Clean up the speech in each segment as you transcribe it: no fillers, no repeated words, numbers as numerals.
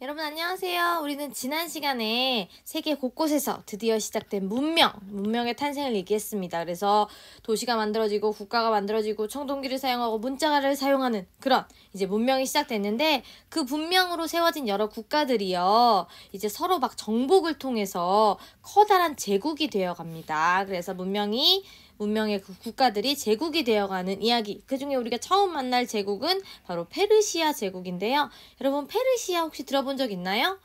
여러분 안녕하세요. 우리는 지난 시간에 세계 곳곳에서 드디어 시작된 문명의 탄생을 얘기했습니다. 그래서 도시가 만들어지고 국가가 만들어지고 청동기를 사용하고 문자를 사용하는 그런 이제 문명이 시작됐는데 그 문명으로 세워진 여러 국가들이요. 이제 서로 막 정복을 통해서 커다란 제국이 되어 갑니다. 그래서 문명의 그 국가들이 제국이 되어가는 이야기. 그중에 우리가 처음 만날 제국은 바로 페르시아 제국인데요. 여러분 페르시아 혹시 들어본 적 있나요?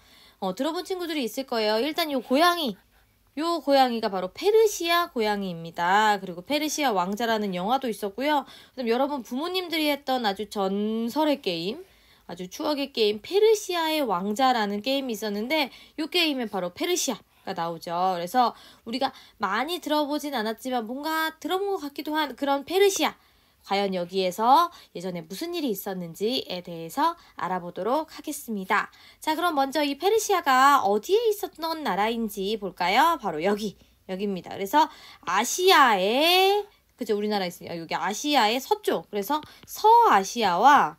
들어본 친구들이 있을 거예요. 일단 요 고양이가 바로 페르시아 고양이입니다. 그리고 페르시아 왕자라는 영화도 있었고요. 그럼 여러분 부모님들이 했던 아주 전설의 게임, 아주 추억의 게임 페르시아의 왕자라는 게임이 있었는데 요 게임은 바로 페르시아가 나오죠. 그래서 우리가 많이 들어보진 않았지만 뭔가 들어본 것 같기도 한 그런 페르시아. 과연 여기에서 예전에 무슨 일이 있었는지에 대해서 알아보도록 하겠습니다. 자, 그럼 먼저 이 페르시아가 어디에 있었던 나라인지 볼까요? 바로 여기입니다. 그래서 그죠? 우리나라에 있으니까 여기 아시아의 서쪽. 그래서 서아시아와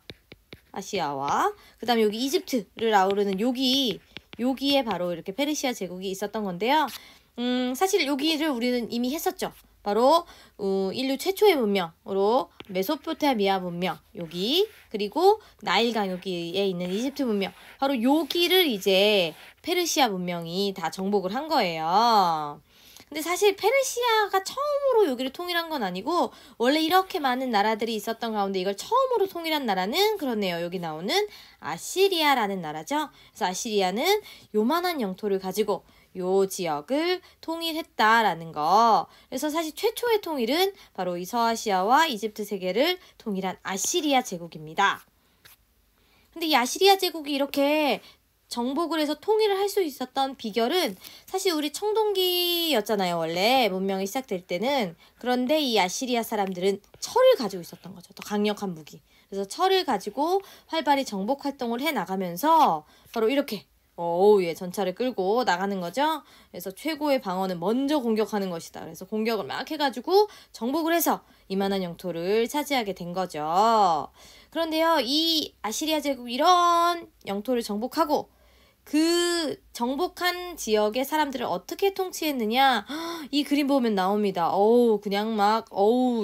그 다음에 여기 이집트를 아우르는 여기에 바로 이렇게 페르시아 제국이 있었던 건데요. 사실 여기를 우리는 이미 했었죠. 바로 인류 최초의 문명으로 메소포타미아 문명 여기 그리고 나일강 여기에 있는 이집트 문명 바로 여기를 이제 페르시아 문명이 다 정복을 한 거예요. 근데 사실 페르시아가 처음으로 여기를 통일한 건 아니고 원래 이렇게 많은 나라들이 있었던 가운데 이걸 처음으로 통일한 나라는 그렇네요. 여기 나오는 아시리아라는 나라죠. 그래서 아시리아는 요만한 영토를 가지고 요 지역을 통일했다라는 거. 그래서 사실 최초의 통일은 바로 이 서아시아와 이집트 세계를 통일한 아시리아 제국입니다. 근데 이 아시리아 제국이 이렇게 정복을 해서 통일을 할 수 있었던 비결은 사실 우리 청동기였잖아요. 원래 문명이 시작될 때는. 그런데 이 아시리아 사람들은 철을 가지고 있었던 거죠. 더 강력한 무기. 그래서 철을 가지고 활발히 정복 활동을 해 나가면서 바로 이렇게 전차를 끌고 나가는 거죠. 그래서 최고의 방어는 먼저 공격하는 것이다. 그래서 공격을 막 해가지고 정복을 해서 이만한 영토를 차지하게 된 거죠. 그런데요, 이 아시리아 제국 이런 영토를 정복하고 그 정복한 지역의 사람들을 어떻게 통치했느냐? 이 그림 보면 나옵니다. 그냥 막,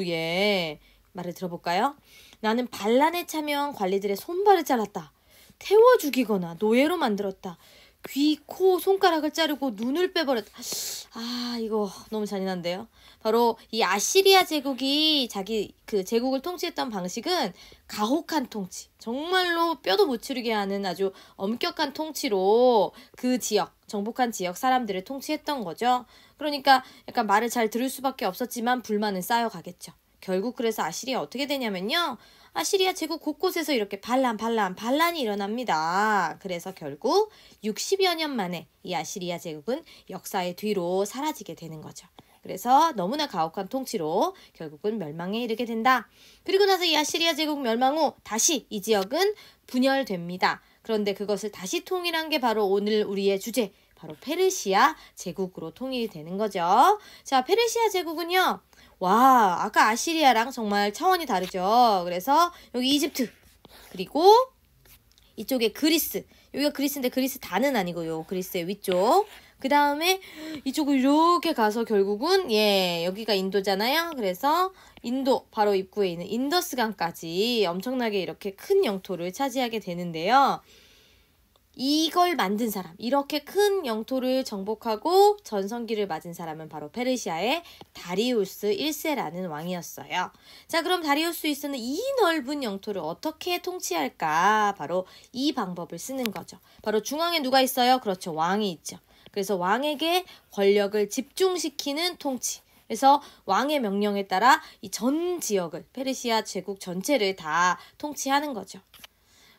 예. 말을 들어볼까요? 나는 반란에 참여한 관리들의 손발을 잘랐다. 태워 죽이거나 노예로 만들었다. 귀, 코, 손가락을 자르고 눈을 빼버렸다. 이거 너무 잔인한데요. 바로 이 아시리아 제국이 자기 그 제국을 통치했던 방식은 가혹한 통치. 정말로 뼈도 못 추리게 하는 아주 엄격한 통치로 그 지역, 정복한 지역 사람들을 통치했던 거죠. 그러니까 약간 말을 잘 들을 수밖에 없었지만 불만은 쌓여가겠죠. 결국 그래서 아시리아 어떻게 되냐면요. 아시리아 제국 곳곳에서 이렇게 반란이 일어납니다. 그래서 결국 60여 년 만에 이 아시리아 제국은 역사의 뒤로 사라지게 되는 거죠. 그래서 너무나 가혹한 통치로 결국은 멸망에 이르게 된다. 그리고 나서 이 아시리아 제국 멸망 후 다시 이 지역은 분열됩니다. 그런데 그것을 다시 통일한 게 바로 오늘 우리의 주제, 바로 페르시아 제국으로 통일이 되는 거죠. 자, 페르시아 제국은요. 와, 아까 아시리아랑 정말 차원이 다르죠. 그래서 여기 이집트, 그리고 이쪽에 그리스. 여기가 그리스인데 그리스 다는 아니고요. 그리스의 위쪽. 그 다음에 이쪽으로 이렇게 가서 결국은 여기가 인도잖아요. 그래서 인도 바로 입구에 있는 인더스강까지 엄청나게 이렇게 큰 영토를 차지하게 되는데요. 이걸 만든 사람, 이렇게 큰 영토를 정복하고 전성기를 맞은 사람은 바로 페르시아의 다리우스 1세라는 왕이었어요. 자, 그럼 다리우스 1세는 이 넓은 영토를 어떻게 통치할까? 바로 이 방법을 쓰는 거죠. 바로 중앙에 누가 있어요? 그렇죠. 왕이 있죠. 그래서 왕에게 권력을 집중시키는 통치. 그래서 왕의 명령에 따라 이 전 지역을, 페르시아 제국 전체를 다 통치하는 거죠.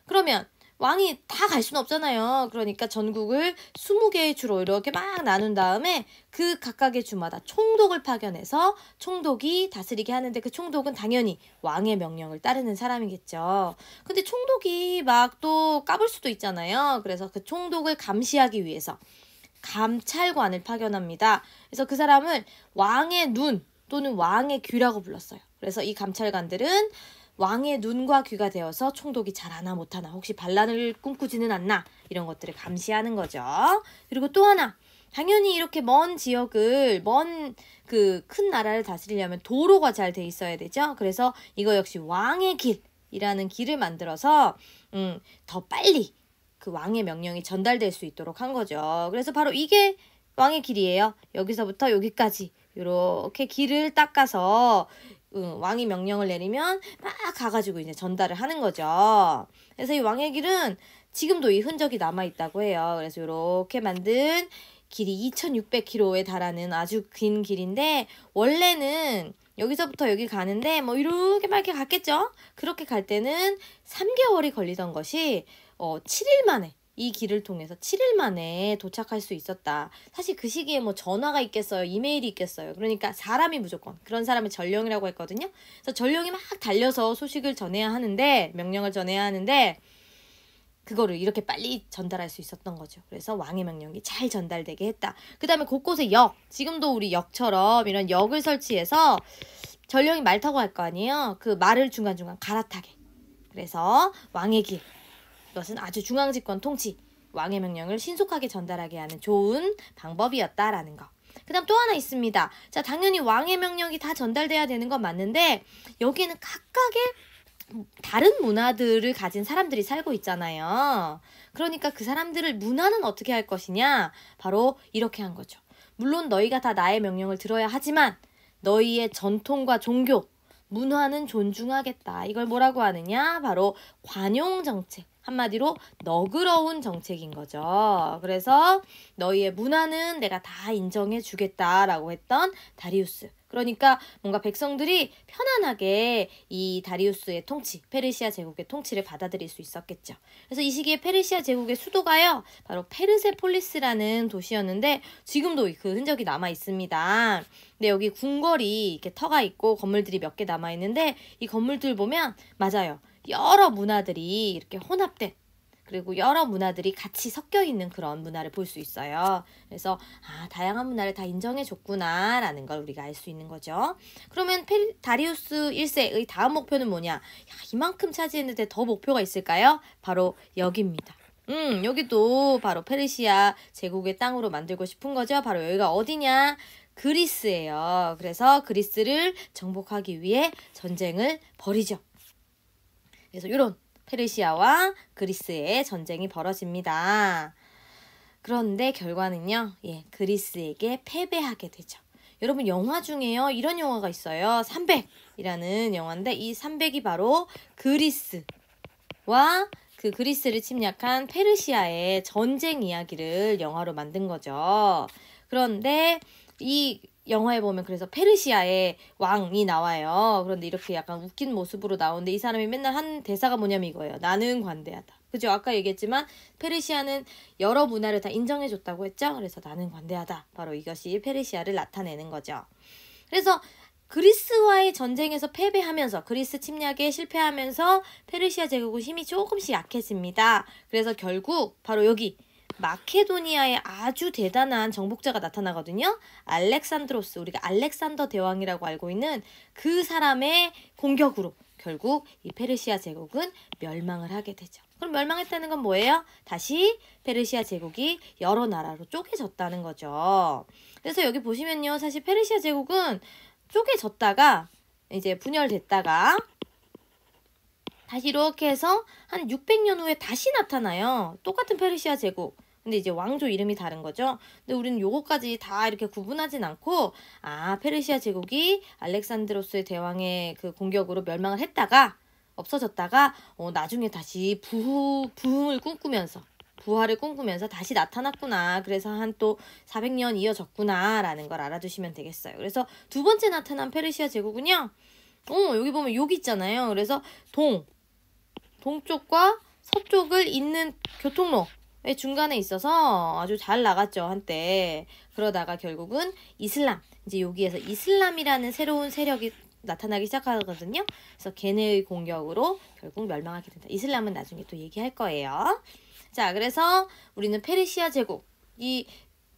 그러면 왕이 다 갈 수는 없잖아요. 그러니까 전국을 20개의 주로 이렇게 막 나눈 다음에 그 각각의 주마다 총독을 파견해서 총독이 다스리게 하는데 그 총독은 당연히 왕의 명령을 따르는 사람이겠죠. 근데 총독이 막 또 까불 수도 있잖아요. 그래서 그 총독을 감시하기 위해서 감찰관을 파견합니다. 그래서 그 사람을 왕의 눈 또는 왕의 귀라고 불렀어요. 그래서 이 감찰관들은 왕의 눈과 귀가 되어서 총독이 잘하나 못하나, 혹시 반란을 꿈꾸지는 않나, 이런 것들을 감시하는 거죠. 그리고 또 하나, 당연히 이렇게 먼 지역을, 그 큰 나라를 다스리려면 도로가 잘 돼 있어야 되죠. 그래서 이거 역시 왕의 길이라는 길을 만들어서 더 빨리 그 왕의 명령이 전달될 수 있도록 한 거죠. 그래서 바로 이게 왕의 길이에요. 여기서부터 여기까지 이렇게 길을 닦아서 왕이 명령을 내리면 막 가가지고 이제 전달을 하는 거죠. 그래서 이 왕의 길은 지금도 이 흔적이 남아있다고 해요. 그래서 이렇게 만든 길이 2600km에 달하는 아주 긴 길인데, 원래는 여기서부터 여기 가는데 뭐 이렇게 막 이렇게 갔겠죠? 그렇게 갈 때는 3개월이 걸리던 것이 7일 만에, 이 길을 통해서 7일 만에 도착할 수 있었다. 사실 그 시기에 뭐 전화가 있겠어요? 이메일이 있겠어요? 그러니까 사람이 무조건, 그런 사람을 전령이라고 했거든요. 그래서 전령이 막 달려서 소식을 전해야 하는데, 명령을 전해야 하는데, 그거를 이렇게 빨리 전달할 수 있었던 거죠. 그래서 왕의 명령이 잘 전달되게 했다. 그 다음에 곳곳에 지금도 우리 역처럼 이런 역을 설치해서 전령이 말 타고 갈 거 아니에요. 그 말을 중간중간 갈아타게. 그래서 왕의 길, 이것은 아주 중앙집권 통치, 왕의 명령을 신속하게 전달하게 하는 좋은 방법이었다라는 거. 그 다음 또 하나 있습니다. 자, 당연히 왕의 명령이 다 전달돼야 되는 건 맞는데, 여기에는 각각의 다른 문화들을 가진 사람들이 살고 있잖아요. 그러니까 그 사람들을 문화는 어떻게 할 것이냐? 바로 이렇게 한 거죠. 물론 너희가 다 나의 명령을 들어야 하지만 너희의 전통과 종교, 문화는 존중하겠다. 이걸 뭐라고 하느냐? 바로 관용 정책. 한마디로 너그러운 정책인 거죠. 그래서 너희의 문화는 내가 다 인정해 주겠다라고 했던 다리우스. 그러니까 뭔가 백성들이 편안하게 이 다리우스의 통치, 페르시아 제국의 통치를 받아들일 수 있었겠죠. 그래서 이 시기에 페르시아 제국의 수도가요, 바로 페르세폴리스라는 도시였는데, 지금도 그 흔적이 남아 있습니다. 근데 여기 궁궐이 이렇게 터가 있고 건물들이 몇 개 남아 있는데, 이 건물들 보면 맞아요, 여러 문화들이 이렇게 혼합된, 그리고 여러 문화들이 같이 섞여 있는 그런 문화를 볼 수 있어요. 그래서 다양한 문화를 다 인정해 줬구나 라는 걸 우리가 알 수 있는 거죠. 그러면 다리우스 1세의 다음 목표는 뭐냐? 야, 이만큼 차지했는데 더 목표가 있을까요? 바로 여기입니다. 여기도 바로 페르시아 제국의 땅으로 만들고 싶은 거죠. 바로 여기가 어디냐? 그리스예요. 그래서 그리스를 정복하기 위해 전쟁을 벌이죠. 그래서 이런 페르시아와 그리스의 전쟁이 벌어집니다. 그런데 결과는요, 그리스에게 패배하게 되죠. 여러분, 영화 중에요, 이런 영화가 있어요. 300이라는 영화인데, 이 300이 바로 그리스와 그 그리스를 침략한 페르시아의 전쟁 이야기를 영화로 만든 거죠. 그런데 이 영화에 보면 그래서 페르시아의 왕이 나와요. 그런데 이렇게 약간 웃긴 모습으로 나오는데, 이 사람이 맨날 한 대사가 뭐냐면 이거예요. 나는 관대하다. 그죠? 아까 얘기했지만 페르시아는 여러 문화를 다 인정해줬다고 했죠? 그래서 나는 관대하다. 바로 이것이 페르시아를 나타내는 거죠. 그래서 그리스와의 전쟁에서 패배하면서, 그리스 침략에 실패하면서 페르시아 제국의 힘이 조금씩 약해집니다. 그래서 결국 바로 여기 마케도니아의 아주 대단한 정복자가 나타나거든요. 알렉산드로스, 우리가 알렉산더 대왕이라고 알고 있는 그 사람의 공격으로 결국 이 페르시아 제국은 멸망을 하게 되죠. 그럼 멸망했다는 건 뭐예요? 다시 페르시아 제국이 여러 나라로 쪼개졌다는 거죠. 그래서 여기 보시면요, 사실 페르시아 제국은 쪼개졌다가 이제 분열됐다가 다시 이렇게 해서 한 600년 후에 다시 나타나요. 똑같은 페르시아 제국. 근데 이제 왕조 이름이 다른 거죠. 근데 우리는 요거까지 다 이렇게 구분하진 않고, 페르시아 제국이 알렉산드로스의 대왕의 그 공격으로 멸망을 했다가 없어졌다가 나중에 다시 부흥을 꿈꾸면서, 부활을 꿈꾸면서 다시 나타났구나. 그래서 한 또 400년 이어졌구나 라는 걸 알아두시면 되겠어요. 그래서 두 번째 나타난 페르시아 제국은요, 여기 보면 여기 있잖아요. 그래서 동쪽과 서쪽을 잇는 교통로의 중간에 있어서 아주 잘 나갔죠, 한때. 그러다가 결국은 이슬람, 이제 여기에서 이슬람이라는 새로운 세력이 나타나기 시작하거든요. 그래서 걔네의 공격으로 결국 멸망하게 된다. 이슬람은 나중에 또 얘기할 거예요. 자, 그래서 우리는 페르시아 제국, 이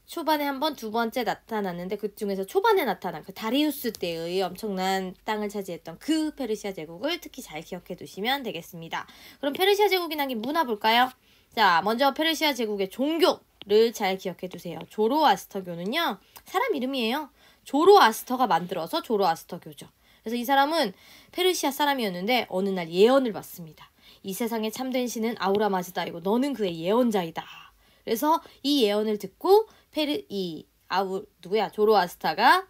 초반에 한 번, 두 번째 나타났는데 그 중에서 초반에 나타난 그 다리우스 때의 엄청난 땅을 차지했던 그 페르시아 제국을 특히 잘 기억해 두시면 되겠습니다. 그럼 페르시아 제국이 남긴 문화 볼까요? 자, 먼저 페르시아 제국의 종교를 잘 기억해 두세요. 조로아스터교는요, 사람 이름이에요. 조로아스터가 만들어서 조로아스터교죠. 그래서 이 사람은 페르시아 사람이었는데 어느 날 예언을 받습니다. 이 세상에 참된 신은 아우라 마즈다이고 너는 그의 예언자이다. 그래서 이 예언을 듣고 조로아스터가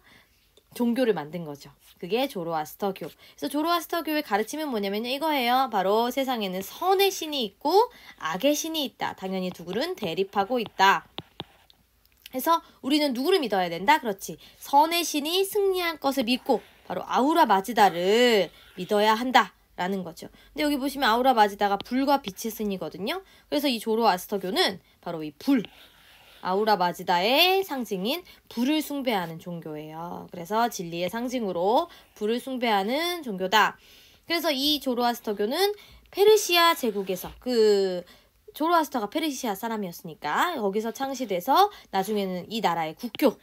종교를 만든 거죠. 그게 조로아스터교. 그래서 조로아스터교의 가르침은 뭐냐면요, 이거예요. 바로 세상에는 선의 신이 있고 악의 신이 있다. 당연히 누구는 대립하고 있다. 그래서 우리는 누구를 믿어야 된다? 그렇지. 선의 신이 승리한 것을 믿고 바로 아우라 마즈다를 믿어야 한다. 라는 거죠. 근데 여기 보시면 아우라 마즈다가 불과 빛의 신이거든요. 그래서 이 조로아스터교는 바로 이 불, 아우라 마즈다의 상징인 불을 숭배하는 종교예요. 그래서 진리의 상징으로 불을 숭배하는 종교다. 그래서 이 조로아스터교는 페르시아 제국에서 조로아스터가 페르시아 사람이었으니까 거기서 창시돼서 나중에는 이 나라의 국교,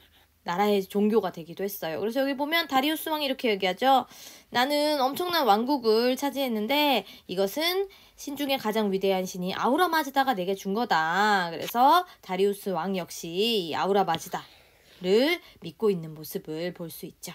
나라의 종교가 되기도 했어요. 그래서 여기 보면 다리우스 왕이 이렇게 얘기하죠. 나는 엄청난 왕국을 차지했는데 이것은 신 중에 가장 위대한 신이 아우라 마즈다가 내게 준 거다. 그래서 다리우스 왕 역시 이 아우라 마즈다를 믿고 있는 모습을 볼 수 있죠.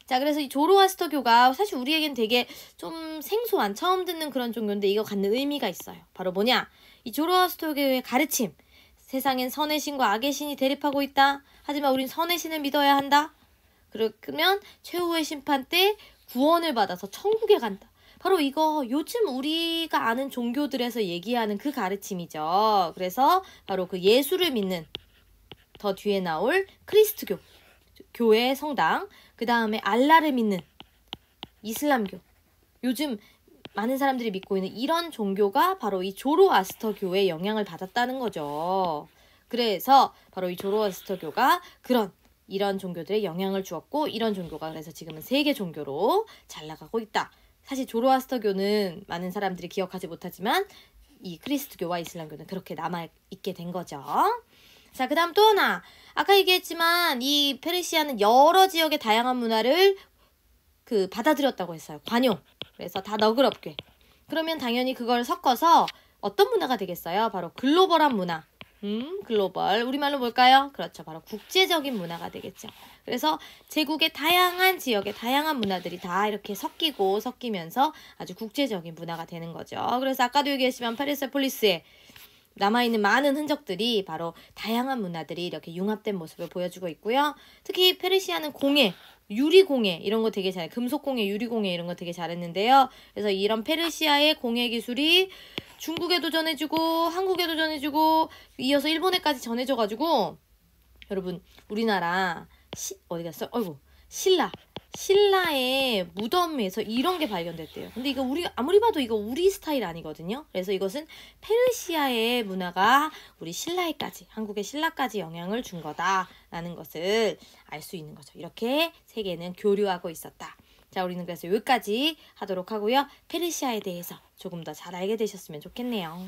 자, 그래서 이 조로아스터교가 사실 우리에겐 되게 좀 생소한, 처음 듣는 그런 종교인데 이거 갖는 의미가 있어요. 바로 뭐냐? 이 조로아스터교의 가르침. 세상엔 선의 신과 악의 신이 대립하고 있다. 하지만 우린 선의 신을 믿어야 한다. 그러면 최후의 심판 때 구원을 받아서 천국에 간다. 바로 이거 요즘 우리가 아는 종교들에서 얘기하는 그 가르침이죠. 그래서 바로 그 예수를 믿는 더 뒤에 나올 크리스트교, 교회 성당, 그 다음에 알라를 믿는 이슬람교, 요즘 많은 사람들이 믿고 있는 이런 종교가 바로 이 조로아스터교의 영향을 받았다는 거죠. 그래서 바로 이 조로아스터교가 이런 종교들의 영향을 주었고 이런 종교가 그래서 지금은 세계 종교로 잘 나가고 있다. 사실 조로아스터교는 많은 사람들이 기억하지 못하지만 이 크리스트교와 이슬람교는 그렇게 남아있게 된 거죠. 자, 그 다음 또 하나. 아까 얘기했지만 이 페르시아는 여러 지역의 다양한 문화를 받아들였다고 했어요. 관용. 그래서 다 너그럽게. 그러면 당연히 그걸 섞어서 어떤 문화가 되겠어요? 바로 글로벌한 문화. 글로벌. 우리말로 뭘까요? 그렇죠. 바로 국제적인 문화가 되겠죠. 그래서 제국의 다양한 지역의 다양한 문화들이 다 이렇게 섞이면서 아주 국제적인 문화가 되는 거죠. 그래서 아까도 얘기했지만 페르세폴리스에 남아있는 많은 흔적들이 바로 다양한 문화들이 이렇게 융합된 모습을 보여주고 있고요. 특히 페르시아는 공예, 유리공예 이런 거 되게 잘해. 금속공예, 유리공예 이런 거 되게 잘했는데요. 그래서 이런 페르시아의 공예 기술이 중국에도 전해지고 한국에도 전해지고 이어서 일본에까지 전해져가지고 여러분 우리나라 어디 갔어? 어이구 신라의 무덤에서 이런 게 발견됐대요. 근데 이거 아무리 봐도 이거 우리 스타일 아니거든요. 그래서 이것은 페르시아의 문화가 우리 한국의 신라까지 영향을 준 거다라는 것을 알 수 있는 거죠. 이렇게 세계는 교류하고 있었다. 자, 우리는 그래서 여기까지 하도록 하고요. 페르시아에 대해서 조금 더 잘 알게 되셨으면 좋겠네요.